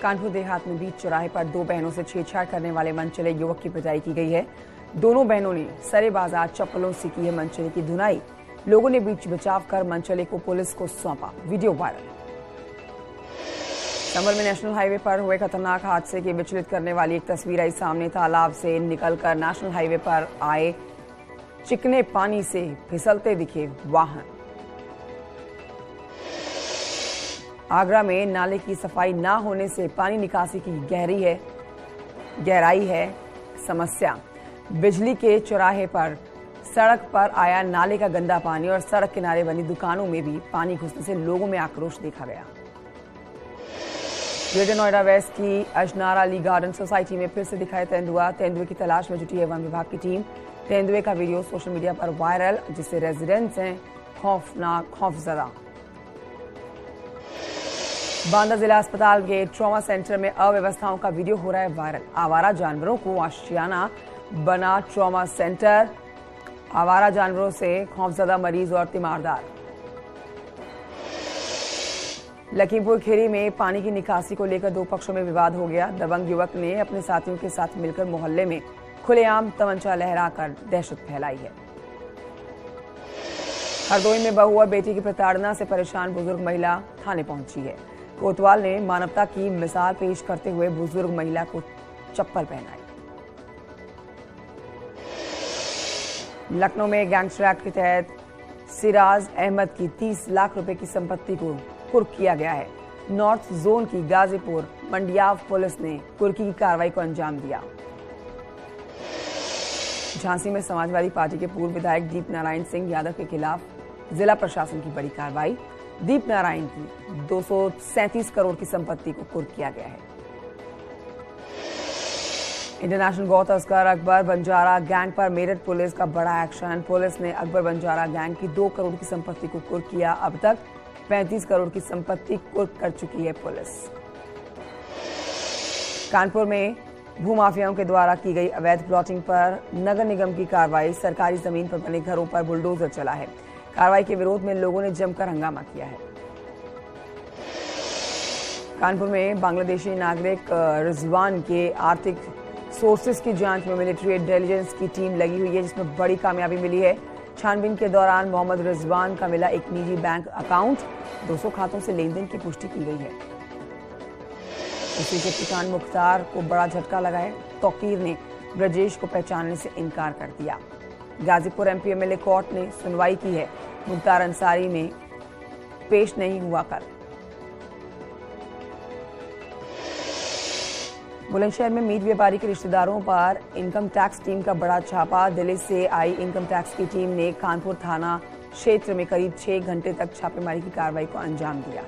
कानपुर देहात में बीच चौराहे पर दो बहनों से छेड़छाड़ करने वाले मनचले युवक की पिटाई की गई है। दोनों बहनों ने सरे बाजार चप्पलों से की है मनचले की धुनाई। लोगों ने बीच बचाव कर मनचले को पुलिस को सौंपा। Video viral. संभल में नेशनल हाईवे पर हुए खतरनाक हादसे की विचलित करने वाली एक तस्वीर आई सामने। तालाब से निकलकर नेशनल हाईवे पर आए चिकने पानी से फिसलते दिखे वाहन। आगरा में नाले की सफाई न होने से पानी निकासी की गहराई है समस्या। बिजली के चौराहे पर सड़क पर आया नाले का गंदा पानी और सड़क किनारे बनी दुकानों में भी पानी घुसने से लोगों में आक्रोश देखा गया। ग्रेटर नोएडा वेस्ट की अजनार अली गार्डन सोसाइटी में फिर से दिखाई तेंदुआ। तेंदुए की तलाश में जुटी है वन विभाग की टीम। तेंदुए का वीडियो सोशल मीडिया पर वायरल, जिससे रेजिडेंट्स हैं खौफजदा। बांदा जिला अस्पताल के ट्रॉमा सेंटर में अव्यवस्थाओं का वीडियो हो रहा है वायरल। आवारा जानवरों को आशियाना बना ट्रॉमा सेंटर। आवारा जानवरों से खौफजदा मरीज और तीमारदार। लखीमपुर खीरी में पानी की निकासी को लेकर दो पक्षों में विवाद हो गया। दबंग युवक ने अपने साथियों के साथ मिलकर मोहल्ले में खुलेआम तमंचा लहराकर दहशत फैलाई है। हरदोई में बहू और बेटी की प्रताड़ना से परेशान बुजुर्ग महिला थाने पहुंची है। कोतवाल ने मानवता की मिसाल पेश करते हुए बुजुर्ग महिला को चप्पल पहनाई। लखनऊ में गैंगस्टर एक्ट के तहत सिराज अहमद की 30 लाख रुपए की संपत्ति को कुर्क किया गया है। नॉर्थ जोन की गाजीपुर मंडियाव पुलिस ने कुर्की की कार्रवाई को अंजाम दिया। झांसी में समाजवादी पार्टी के पूर्व विधायक दीप नारायण सिंह यादव के खिलाफ जिला प्रशासन की बड़ी कार्रवाई। दीप नारायण की 237 करोड़ की संपत्ति को कुर्क किया गया है। इंटरनेशनल गौ तस्कर अकबर बंजारा गैंग पर मेरठ पुलिस का बड़ा एक्शन। पुलिस ने अकबर बंजारा गैंग की 2 करोड़ की संपत्ति को कुर्क किया। अब तक 35 करोड़ की संपत्ति कुर्क कर चुकी है पुलिस। कानपुर में भूमाफियाओं के द्वारा की गई अवैध प्लॉटिंग पर नगर निगम की कार्रवाई। सरकारी जमीन पर बने घरों पर बुलडोजर चला है। कार्रवाई के विरोध में लोगों ने जमकर हंगामा किया है। कानपुर में बांग्लादेशी नागरिक रिजवान के आर्थिक सोर्सेज की जांच में मिलिट्री इंटेलिजेंस की टीम लगी हुई है, जिसमें बड़ी कामयाबी मिली है। छानबीन के दौरान मोहम्मद रिजवान का मिला एक निजी बैंक अकाउंट। 200 खातों से लेनदेन की पुष्टि की गई है। इसी के किसान मुख्तार को बड़ा झटका लगा है। तौकीर ने ब्रजेश को पहचानने से इनकार कर दिया। गाजीपुर एमपी एमएलए कोर्ट ने सुनवाई की है। मुख्तार अंसारी में पेश नहीं हुआ कल। बुलंदशहर में मीट व्यापारी के रिश्तेदारों पर इनकम टैक्स टीम का बड़ा छापा। दिल्ली से आई इनकम टैक्स की टीम ने कानपुर थाना क्षेत्र में करीब 6 घंटे तक छापेमारी की कार्रवाई को अंजाम दिया।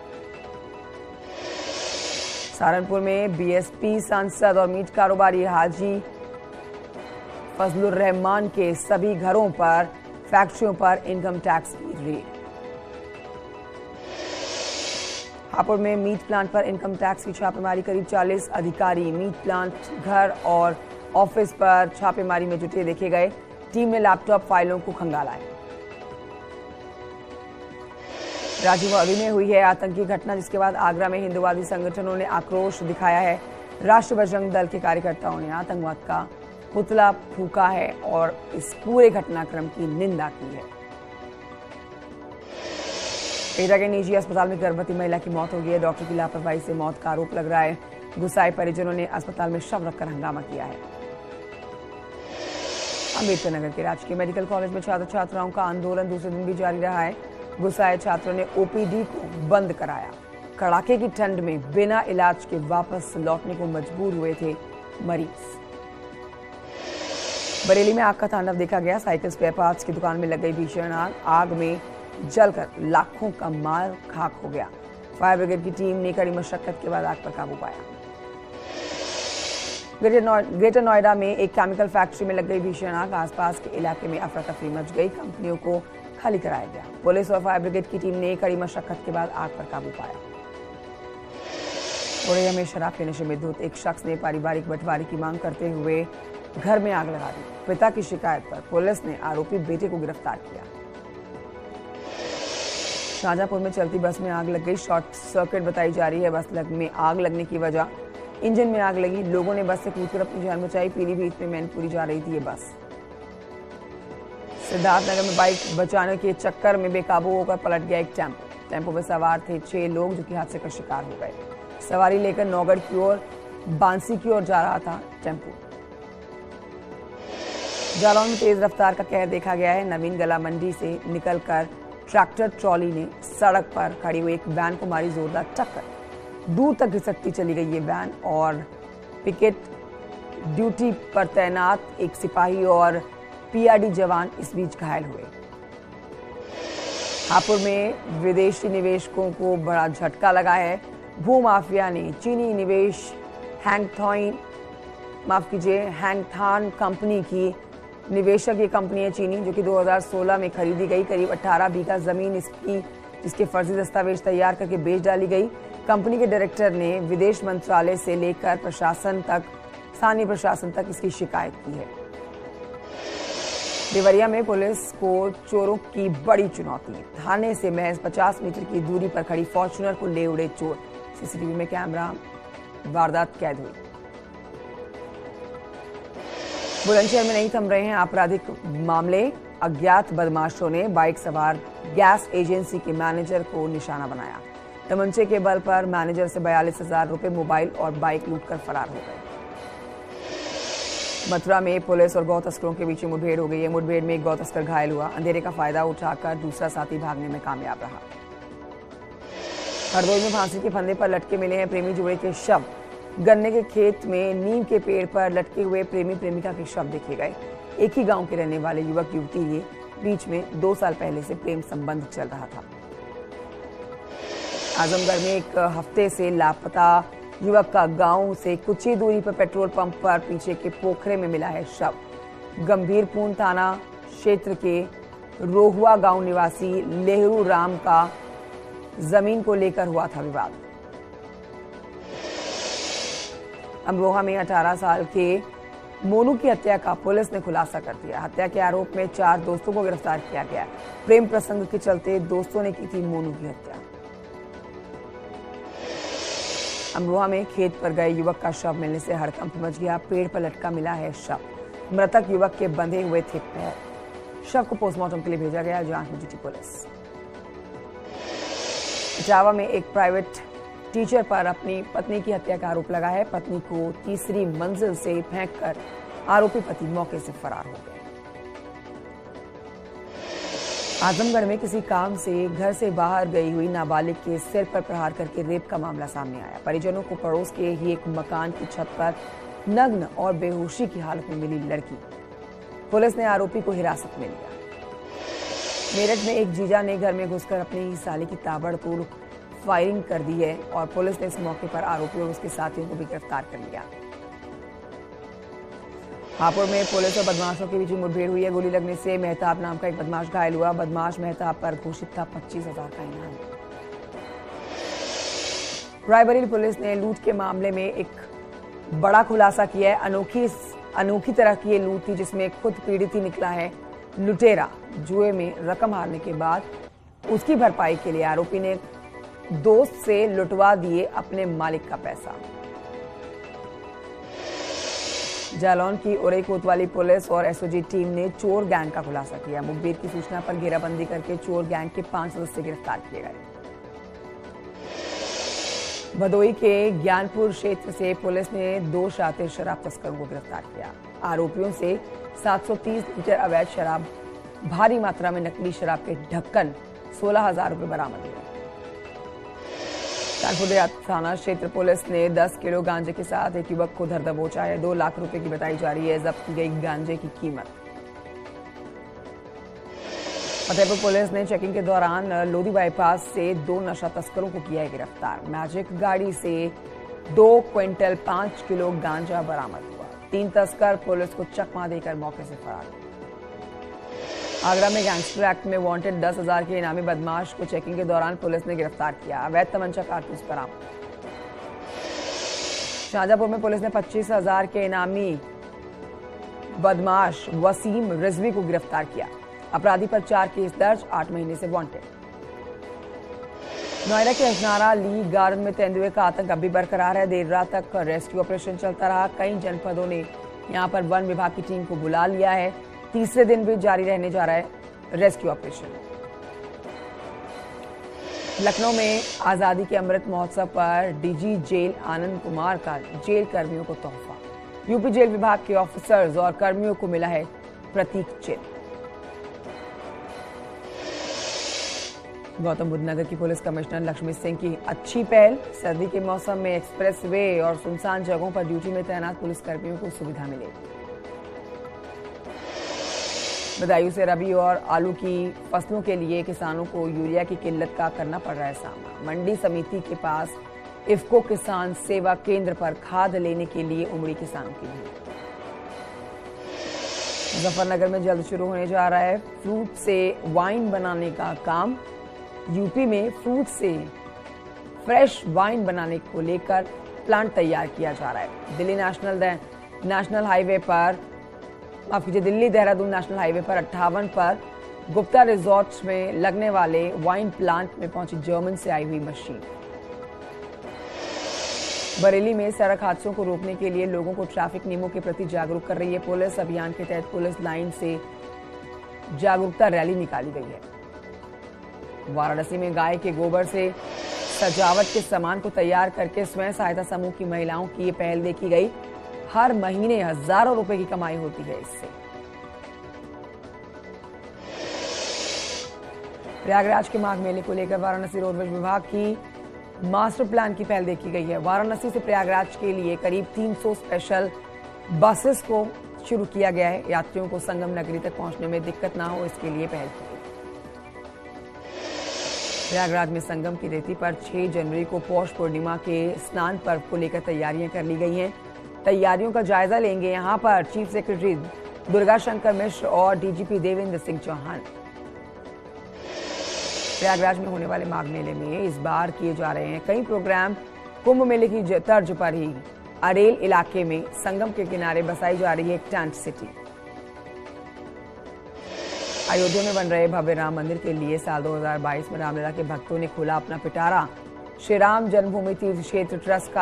सहारनपुर में बीएसपी सांसद और मीट कारोबारी हाजी फजलुर रहमान के सभी घरों पर, फैक्ट्रियों पर इनकम टैक्स की रेड। हापुड़ में मीट प्लांट पर इनकम टैक्स की छापेमारी। करीब 40 अधिकारी मीट प्लांट, घर और ऑफिस पर छापेमारी में जुटे देखे गए। टीम ने लैपटॉप फाइलों को खंगाला है। राजौरी में हुई है आतंकी घटना, जिसके बाद आगरा में हिंदुवादी संगठनों ने आक्रोश दिखाया है। राष्ट्रीय बजरंग दल के कार्यकर्ताओं ने आतंकवाद का पुतला फूंका है और इस पूरे घटनाक्रम की निंदा की है। एटा के निजी अस्पताल में गर्भवती महिला की मौत हो गई है। डॉक्टर की लापरवाही से मौत का आरोप लग रहा है। गुस्साए परिजनों ने अस्पताल में शव रखकर हंगामा किया है। अम्बेडकर नगर के राजकीय मेडिकल कॉलेज में छात्र छात्राओं का आंदोलन दूसरे दिन भी जारी रहा है। गुस्साए छात्रों ने ओपीडी को बंद कराया। कड़ाके की ठंड में बिना इलाज के वापस लौटने को मजबूर हुए थे मरीज। बरेली में आग का तांडव देखा गया। साइकिल स्पेयर पार्ट्स की दुकान में लग गई भीषण आग। आग में जलकर लाखों का माल खाक हो गया। फायर ब्रिगेड की टीम ने कड़ी मशक्कत के बाद आग पर काबू पाया। ग्रेटर नोएडा में एक केमिकल फैक्ट्री में लग गई भीषण आग। आसपास के इलाके में अफरा तफरी मच गई। कंपनियों को खाली कराया गया। पुलिस और फायर ब्रिगेड की टीम ने कड़ी मशक्कत के बाद आग पर काबू पाया। औरैया में शराब के नशे में धुत एक शख्स ने पारिवारिक बंटवारे की मांग करते हुए घर में आग लगा दी। पिता की शिकायत पर पुलिस ने आरोपी बेटे को गिरफ्तार किया। शाहजहांपुर में चलती बस में आग लग गई। शॉर्ट सर्किट बताई जा रही है। बस में आग लगने की वजह इंजन में आग लगी, लोगों ने बस से कूदकर अपनी जान बचाई। पीलीभीत में मैनपुरी जा रही थी ये बस। सिद्धार्थनगर में बाइक बचाने के चक्कर में बेकाबू होकर पलट गया एक टेम्पो। टेम्पो में सवार थे 6 लोग जो कि हादसे का शिकार हो गए। सवारी लेकर नौगढ़ की ओर बांसी की ओर जा रहा था टेम्पो। जालौन में तेज रफ्तार का कहर देखा गया है। नवीन गला मंडी से निकलकर ट्रैक्टर ट्रॉली ने सड़क पर खड़ी हुई एक वैन को मारी जोरदार टक्कर। दूर तक घिसकती चली गई ये वैन और पिकेट ड्यूटी पर तैनात एक सिपाही और पीआरडी जवान इस बीच घायल हुए। हापुड़ में विदेशी निवेशकों को बड़ा झटका लगा है। भूमाफिया ने चीनी निवेश हैंगथान कंपनी की निवेशक ये कंपनी है चीनी जो कि 2016 में खरीदी गई। करीब 18 बीघा जमीन इसकी जिसके फर्जी दस्तावेज तैयार करके बेच डाली गई। कंपनी के डायरेक्टर ने विदेश मंत्रालय से लेकर स्थानीय प्रशासन तक इसकी शिकायत की है। देवरिया में पुलिस को चोरों की बड़ी चुनौती। थाने से महज 50 मीटर की दूरी पर खड़ी फॉर्च्यूनर को ले उड़े चोर। सीसीटीवी में कैमरा वारदात कैद हुई। बुलंदशहर में नहीं थम रहे हैं आपराधिक मामले। अज्ञात बदमाशों ने बाइक सवार गैस एजेंसी के मैनेजर को निशाना बनाया। तमंचे के बल पर मैनेजर से 42,000 रुपए, मोबाइल और बाइक लूटकर फरार हो गए। मथुरा में पुलिस और गौ तस्करों के बीच मुठभेड़ हो गई है। मुठभेड़ में एक गौ तस्कर घायल हुआ। अंधेरे का फायदा उठाकर दूसरा साथी भागने में कामयाब रहा। हरदोई में फांसी के फंदे पर लटके मिले हैं प्रेमी जोड़े के शव। गन्ने के खेत में नीम के पेड़ पर लटके हुए प्रेमी प्रेमिका के शव देखे गए। एक ही गांव के रहने वाले युवक युवती के बीच में 2 साल पहले से प्रेम संबंध चल रहा था। आजमगढ़ में एक हफ्ते से लापता युवक का गांव से कुछ ही दूरी पर पेट्रोल पंप पर पीछे के पोखरे में मिला है शव। गंभीरपुर थाना क्षेत्र के रोहुआ गांव निवासी लेहरू राम का जमीन को लेकर हुआ था विवाद। अमरोहा में 18 साल के मोनू की हत्या का पुलिस ने खुलासा कर दिया। हत्या के आरोप में 4 दोस्तों को गिरफ्तार किया गया। प्रेम प्रसंग के चलते दोस्तों ने की थी मोनू की हत्या। अमरोहा में खेत पर गए युवक का शव मिलने से हड़कंप मच गया। पेड़ पर लटका मिला है शव। मृतक युवक के बंधे हुए थे पैर। शव को पोस्टमार्टम के लिए भेजा गया। जांच में जुटी पुलिस। इटावा में एक प्राइवेट टीचर पर अपनी पत्नी की हत्या का आरोप लगा है। पत्नी को तीसरी मंजिल से फेंककर आरोपी पति मौके से फरार हो गए। आजमगढ़ में किसी काम से घर से बाहर गई हुई नाबालिग के सिर पर प्रहार करके रेप का मामला सामने आया। परिजनों को पड़ोस के ही एक मकान की छत पर नग्न और बेहोशी की हालत में मिली लड़की। पुलिस ने आरोपी को हिरासत में लिया। मेरठ में एक जीजा ने घर में घुसकर अपनी ही साली की ताबड़तोड़ फायरिंग कर दी है और पुलिस ने इस मौके पर आरोपी और उसके साथियों को भी गिरफ्तार कर लिया। हापुड़ में पुलिस और बदमाशों के बीच मुठभेड़ हुई है। गोली लगने से मेहताब नाम का एक बदमाश घायल हुआ। बदमाश मेहताब पर घोषित था 25,000 का इनाम। रायबरेली पुलिस ने लूट के मामले में एक बड़ा खुलासा किया है। अनोखी तरह की ये लूट थी जिसमें खुद पीड़ित ही निकला है लुटेरा। जुए में रकम हारने के बाद उसकी भरपाई के लिए आरोपी ने दोस्त से लुटवा दिए अपने मालिक का पैसा। जालौन की उरई कोतवाली पुलिस और एसओजी टीम ने चोर गैंग का खुलासा किया। मुखबिर की सूचना पर घेराबंदी करके चोर गैंग के 5 सदस्य गिरफ्तार किए गए। भदोई के ज्ञानपुर क्षेत्र से पुलिस ने 2 शातिर शराब तस्करों को गिरफ्तार किया। आरोपियों से 730 लीटर अवैध शराब, भारी मात्रा में नकली शराब के ढक्कन, 16,000 रुपए बरामद हुए। कानपुर देहात थाना क्षेत्र पुलिस ने 10 किलो गांजे के साथ एक युवक को धर दबोचा है। 2 लाख रुपए की बताई जा रही है जब्त की गई गांजे की कीमत। फतेहपुर पुलिस ने चेकिंग के दौरान लोधी बाईपास से 2 नशा तस्करों को किया है गिरफ्तार। मैजिक गाड़ी से 2 क्विंटल 5 किलो गांजा बरामद हुआ। 3 तस्कर पुलिस को चकमा देकर मौके से फरार हुए। आगरा में गैंगस्टर एक्ट में वांटेड 10,000 के इनामी बदमाश को चेकिंग के दौरान पुलिस ने गिरफ्तार किया। अवैध तमंचा कारतूस बरामद। शाहजहांपुर में पुलिस ने 25,000 के इनामी बदमाश वसीम रिजवी को गिरफ्तार किया। अपराधी पर 4 केस दर्ज, 8 महीने से वांटेड। नोएडा के अजनारा ली गार्डन में तेंदुए का आतंक अभी बरकरार है। देर रात तक रेस्क्यू ऑपरेशन चलता रहा। कई जनपदों ने यहां पर वन विभाग की टीम को बुला लिया है। तीसरे दिन भी जारी रहने जा रहा है रेस्क्यू ऑपरेशन। लखनऊ में आजादी के अमृत महोत्सव पर डीजी जेल आनंद कुमार का जेल कर्मियों को तोहफा। यूपी जेल विभाग के ऑफिसर्स और कर्मियों को मिला है प्रतीक चिन्ह। गौतम बुद्ध नगर की पुलिस कमिश्नर लक्ष्मी सिंह की अच्छी पहल। सर्दी के मौसम में एक्सप्रेस वे और सुनसान जगहों पर ड्यूटी में तैनात पुलिस कर्मियों को सुविधा मिलेगी। बदायूं से रबी और आलू की फसलों के लिए किसानों को यूरिया की किल्लत का करना पड़ रहा है सामना। मंडी समिति के पास इफ्को किसान सेवा केंद्र पर खाद लेने के लिए उमड़ी किसानों की भीड़। मुजफ्फरनगर में जल्द शुरू होने जा रहा है फ्रूट से वाइन बनाने का काम। यूपी में फ्रूट से फ्रेश वाइन बनाने को लेकर प्लांट तैयार किया जा रहा है। दिल्ली देहरादून नेशनल हाईवे पर 58 पर गुप्ता रिजॉर्ट्स में लगने वाले वाइन प्लांट में पहुंची जर्मन से आई हुई मशीन। बरेली में सड़क हादसों को रोकने के लिए लोगों को ट्रैफिक नियमों के प्रति जागरूक कर रही है पुलिस। अभियान के तहत पुलिस लाइन से जागरूकता रैली निकाली गई है। वाराणसी में गाय के गोबर से सजावट के सामान को तैयार करके स्वयं सहायता समूह की महिलाओं की ये पहल देखी गई। हर महीने हजारों रुपए की कमाई होती है इससे। प्रयागराज के माघ मेले को लेकर वाराणसी रोडवेज विभाग की मास्टर प्लान की पहल देखी गई है। वाराणसी से प्रयागराज के लिए करीब 300 स्पेशल बसेस को शुरू किया गया है। यात्रियों को संगम नगरी तक पहुंचने में दिक्कत ना हो, इसके लिए पहल की गई। प्रयागराज में संगम की रेती पर 6 जनवरी को पौष पूर्णिमा के स्नान पर्व को लेकर तैयारियां कर ली गई हैं। तैयारियों का जायजा लेंगे यहां पर चीफ सेक्रेटरी दुर्गा शंकर मिश्र और डीजीपी देवेंद्र सिंह चौहान। प्रयागराज में होने वाले माघ मेले में इस बार किए जा रहे हैं कई प्रोग्राम। कुंभ मेले की तर्ज पर ही अरेल इलाके में संगम के किनारे बसाई जा रही है एक टेंट सिटी। अयोध्या में बन रहे भव्य राम मंदिर के लिए साल 2022 में रामलला के भक्तों ने खोला अपना पिटारा। श्री राम जन्मभूमि तीर्थ क्षेत्र ट्रस्ट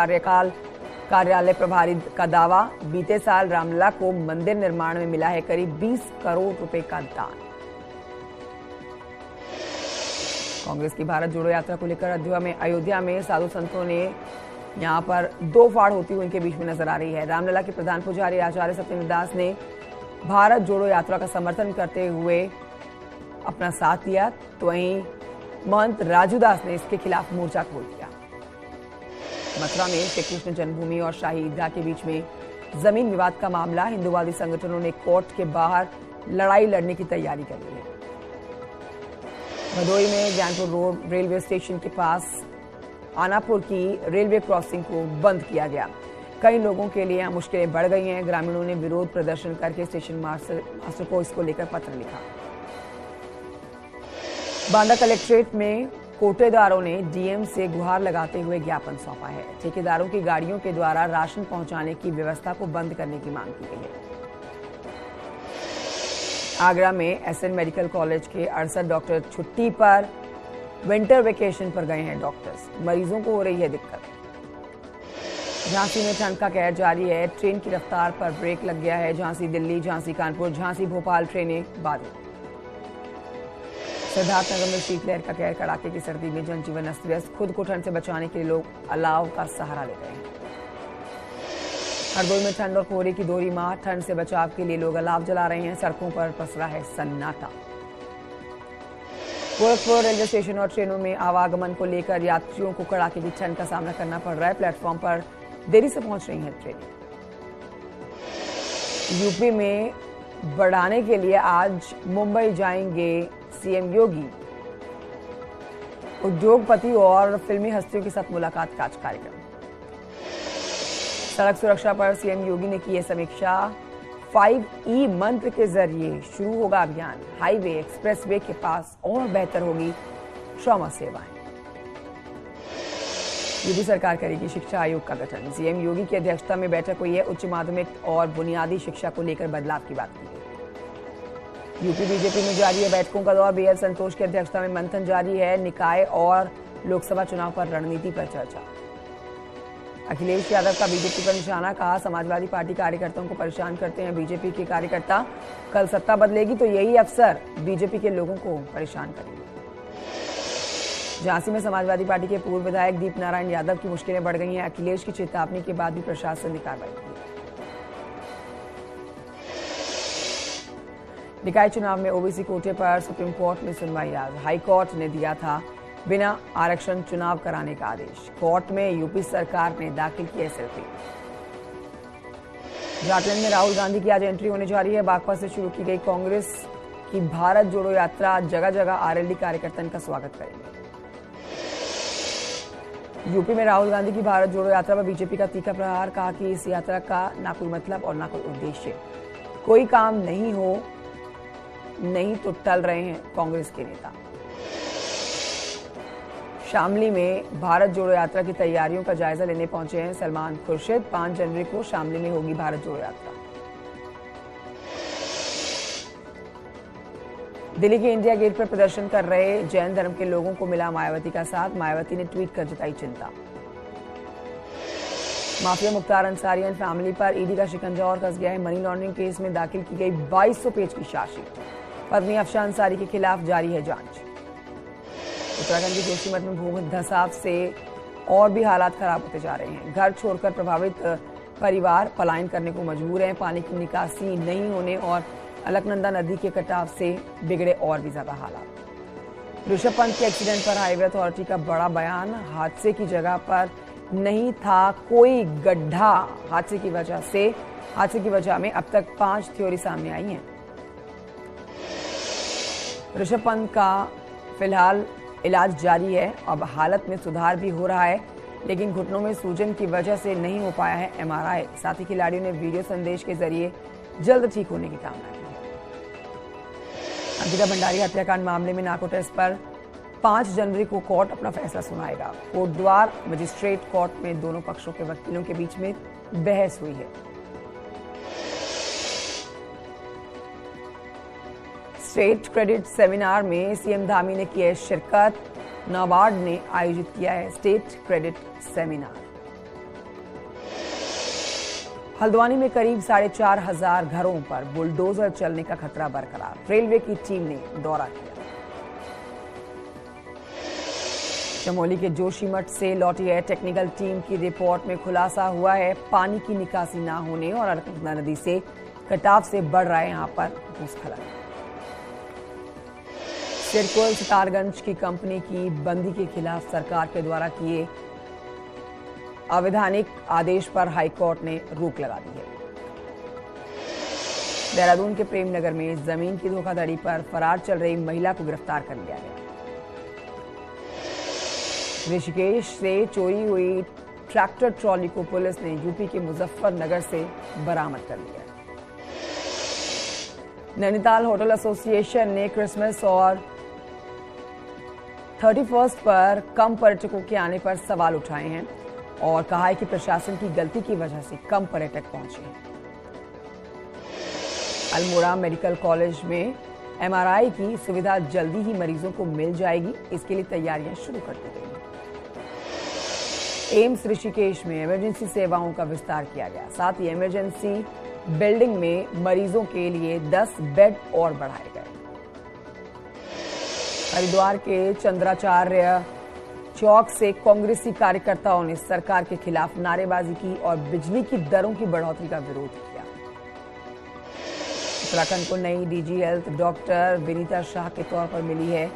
कार्यालय प्रभारी का दावा, बीते साल रामलला को मंदिर निर्माण में मिला है करीब 20 करोड़ रुपए का दान। कांग्रेस की भारत जोड़ो यात्रा को लेकर अयोध्या में साधु संतों ने यहां पर दो फाड़ होती हुई इनके बीच में नजर आ रही है। रामलला के प्रधान पुजारी आचार्य सत्येंद्र दास ने भारत जोड़ो यात्रा का समर्थन करते हुए अपना साथ दिया, तो वहीं महंत राजू दास ने इसके खिलाफ मोर्चा खोल दिया। मथुरा में श्री कृष्ण जन्मभूमि और शाही ईदगाह के बीच में जमीन विवाद का मामला। हिंदूवादी संगठनों ने कोर्ट के बाहर लड़ाई लड़ने की तैयारी कर ली है। भदोई में ज्ञानपुर रोड रेलवे स्टेशन के पास आनापुर की रेलवे क्रॉसिंग को बंद किया गया। कई लोगों के लिए मुश्किलें बढ़ गई हैं। ग्रामीणों ने विरोध प्रदर्शन करके स्टेशन मास्टर को इसको लेकर पत्र लिखा। बांदा कलेक्ट्रेट में कोटेदारों ने डीएम से गुहार लगाते हुए ज्ञापन सौंपा है। ठेकेदारों की गाड़ियों के द्वारा राशन पहुंचाने की व्यवस्था को बंद करने की मांग की गई है। आगरा में एसएन मेडिकल कॉलेज के 68 डॉक्टर छुट्टी पर विंटर वेकेशन पर गए हैं डॉक्टर्स। मरीजों को हो रही है दिक्कत। झांसी में ठंड का कहर जारी है। ट्रेन की रफ्तार पर ब्रेक लग गया है। झांसी दिल्ली, झांसी कानपुर, झांसी भोपाल ट्रेनें बाधित। सिद्धार्थनगर में शीतलहर का कहर, कड़ाके की सर्दी में जनजीवन अस्त व्यस्त। खुद को ठंड से बचाने के लिए लोग अलाव का सहारा ले रहे हैं। हरदोई में ठंड और कोहरे की दोहरी मार। ठंड से बचाव के लिए लोग अलाव जला रहे हैं। सड़कों पर पसरा है सन्नाटा। गोरखपुर रेलवे स्टेशन और ट्रेनों में आवागमन को लेकर यात्रियों को कड़ाके की ठंड का सामना करना पड़ रहा है। प्लेटफॉर्म पर देरी से पहुंच रही हैं ट्रेनें। यूपी में बढ़ाने के लिए आज मुंबई जाएंगे सीएम योगी। उद्योगपति और फिल्मी हस्तियों के साथ मुलाकात का आज कार्यक्रम। सड़क सुरक्षा पर सीएम योगी ने की है समीक्षा। 5E मंत्र के जरिए शुरू होगा अभियान। हाईवे एक्सप्रेसवे के पास और बेहतर होगी ट्रॉमा सेवाएं। यूपी सरकार करेगी शिक्षा आयोग का गठन। सीएम योगी की अध्यक्षता में बैठक हुई है। उच्च माध्यमिक और बुनियादी शिक्षा को लेकर बदलाव की बात की गई। यूपी बीजेपी में जारी है बैठकों का दौर। बीएल संतोष की अध्यक्षता में मंथन जारी है। निकाय और लोकसभा चुनाव पर रणनीति पर चर्चा। अखिलेश यादव का बीजेपी पर निशाना, कहा समाजवादी पार्टी कार्यकर्ताओं को परेशान करते हैं बीजेपी के कार्यकर्ता, कल सत्ता बदलेगी तो यही अफसर बीजेपी के लोगों को परेशान करेंगे। झांसी में समाजवादी पार्टी के पूर्व विधायक दीप नारायण यादव की मुश्किलें बढ़ गई हैं। अखिलेश की चेतावनी के बाद भी प्रशासन ने कार्रवाई की। निकाय चुनाव में ओबीसी कोटे पर सुप्रीम कोर्ट में सुनवाई आज। हाई कोर्ट ने दिया था बिना आरक्षण चुनाव कराने का आदेश। कोर्ट में यूपी सरकार ने दाखिल की एसएलपी। झारखंड में राहुल गांधी की आज एंट्री होने जा रही है। बागपत से शुरू की गई कांग्रेस की भारत जोड़ो यात्रा जगह जगह आरएलडी कार्यकर्ताओं का स्वागत करेंगे। यूपी में राहुल गांधी की भारत जोड़ो यात्रा पर बीजेपी का तीखा प्रहार, कहा कि इस यात्रा का ना कोई मतलब और ना कोई उद्देश्य, कोई काम नहीं तो टल रहे हैं कांग्रेस के नेता। शामली में भारत जोड़ो यात्रा की तैयारियों का जायजा लेने पहुंचे हैं सलमान खुर्शीद। 5 जनवरी को शामली में होगी भारत जोड़ो यात्रा। दिल्ली के इंडिया गेट पर प्रदर्शन कर रहे जैन धर्म के लोगों को मिला मायावती का साथ। मायावती ने ट्वीट कर जताई चिंता। Mafia Mukhtar Ansari and family पर ईडी का शिकंजा और कस गया है। मनी लॉन्ड्रिंग केस में दाखिल की गई 2200 पेज की चार्जशीट। पत्नी अफशा अंसारी के खिलाफ जारी है जांच। उत्तराखंड के जोशीमठ में भूमि धंसाव से और भी हालात खराब होते जा रहे हैं। घर छोड़कर प्रभावित परिवार पलायन करने को मजबूर हैं। पानी की निकासी नहीं होने और अलकनंदा नदी के कटाव से बिगड़े और भी ज्यादा हालात। ऋषभ पंत के एक्सीडेंट पर हाईवे अथॉरिटी का बड़ा बयान, हादसे की जगह पर नहीं था कोई गड्ढा। हादसे की वजह में अब तक 5 थ्योरी सामने आई हैं। ऋषभ पंत का फिलहाल इलाज जारी है। अब हालत में सुधार भी हो रहा है, लेकिन घुटनों में सूजन की वजह से नहीं हो पाया है एमआरआई। साथ ही खिलाड़ियों ने वीडियो संदेश के जरिए जल्द ठीक होने की कामना की है। अंकिता भंडारी हत्याकांड मामले में नार्को टेस्ट पर 5 जनवरी को कोर्ट अपना फैसला सुनाएगा। कोटद्वार मजिस्ट्रेट कोर्ट में दोनों पक्षों के वकीलों के बीच में बहस हुई है। स्टेट क्रेडिट सेमिनार में सीएम धामी ने की है शिरकत। नाबार्ड ने आयोजित किया है स्टेट क्रेडिट सेमिनार। हल्द्वानी में करीब 4,500 घरों पर बुलडोजर चलने का खतरा बरकरार। रेलवे की टीम ने दौरा किया। चमोली के जोशीमठ से लौटी है टेक्निकल टीम की रिपोर्ट में खुलासा हुआ है पानी की निकासी ना होने और अलकनंदा नदी से कटाव से बढ़ रहा है यहां पर भूस्खलन। सिरकुल सितारगंज की कंपनी की बंदी के खिलाफ सरकार के द्वारा किए अवैधानिक आदेश पर हाईकोर्ट ने रोक लगा दी है। देहरादून के प्रेमनगर में जमीन की धोखाधड़ी पर फरार चल रही महिला को गिरफ्तार कर लिया गया। ऋषिकेश से चोरी हुई ट्रैक्टर ट्रॉली को पुलिस ने यूपी के मुजफ्फरनगर से बरामद कर लिया। नैनीताल होटल एसोसिएशन ने क्रिसमस और 31 पर कम पर्यटकों के आने पर सवाल उठाए हैं और कहा है कि प्रशासन की गलती की वजह से कम पर्यटक पहुंचे हैं। अल्मोड़ा मेडिकल कॉलेज में एमआरआई की सुविधा जल्दी ही मरीजों को मिल जाएगी, इसके लिए तैयारियां शुरू कर दी गई हैं। एम्स ऋषिकेश में इमरजेंसी सेवाओं का विस्तार किया गया। साथ ही इमरजेंसी बिल्डिंग में मरीजों के लिए 10 बेड और बढ़ाए गए। हरिद्वार के चंद्राचार्य चौक से कांग्रेसी कार्यकर्ताओं ने सरकार के खिलाफ नारेबाजी की और बिजली की दरों की बढ़ोतरी का विरोध किया। उत्तराखंड को नई DG health doctor Vinita Shah के तौर पर मिली है,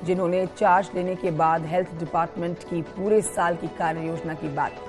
जिन्होंने चार्ज लेने के बाद हेल्थ डिपार्टमेंट की पूरे साल की कार्य योजना की बात की।